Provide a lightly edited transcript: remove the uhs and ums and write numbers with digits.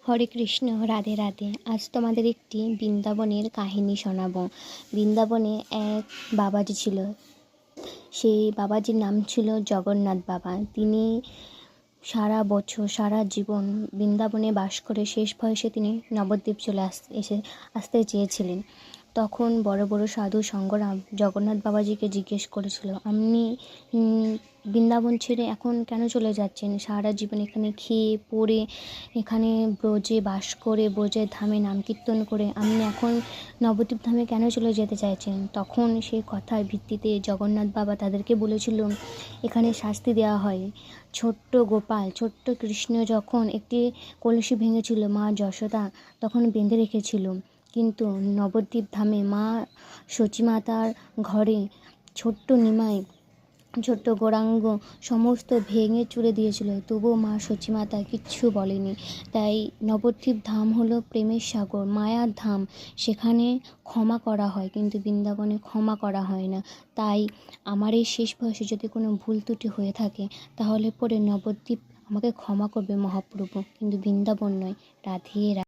হরে কৃষ্ণ, রাধে রাধে। আজ তোমাদের একটি বৃন্দাবনের কাহিনী শোনাবো। বৃন্দাবনে এক বাবাজি ছিল। সেই বাবাজির নাম ছিল জগন্নাথ বাবা। তিনি সারা বছর সারা জীবন বৃন্দাবনে বাস করে শেষ বয়সে তিনি নবদ্বীপ চলে আসতে চেয়েছিলেন। তখন বড় বড় সাধু সঙ্গরা জগন্নাথ বাবাজিকে জিজ্ঞেস করেছিল, আপনি বৃন্দাবন ছেড়ে এখন কেন চলে যাচ্ছেন? সারা জীবন এখানে খেয়ে পড়ে এখানে ব্রজে বাস করে ব্রজের ধামে নাম কীর্তন করে আপনি এখন নবদ্বীপ ধামে কেন চলে যেতে চাইছেন? তখন সেই কথার ভিত্তিতে জগন্নাথ বাবা তাদেরকে বলেছিল, এখানে শাস্তি দেওয়া হয়। ছোট্ট গোপাল, ছোট্ট কৃষ্ণ যখন একটি কলসি ভেঙেছিল, মা যশোদা তখন বেঁধে রেখেছিল, কিন্তু নবদ্বীপ ধামে মা সচিমাতার ঘরে ছোট্ট নিমাই, ছোট্ট গৌরাঙ্গ সমস্ত ভেঙে চুরে দিয়েছিল, তবুও মা সচিমাতা কিচ্ছু বলেনি। তাই নবদ্বীপ ধাম হলো প্রেমের সাগর, মায়ার ধাম। সেখানে ক্ষমা করা হয়, কিন্তু বৃন্দাবনে ক্ষমা করা হয় না। তাই আমার এই শেষ বয়সে যদি কোনো ভুল ত্রুটি হয়ে থাকে, তাহলে পরে নবদ্বীপ আমাকে ক্ষমা করবে মহাপ্রভু, কিন্তু বৃন্দাবন নয়। রাধে রাধে।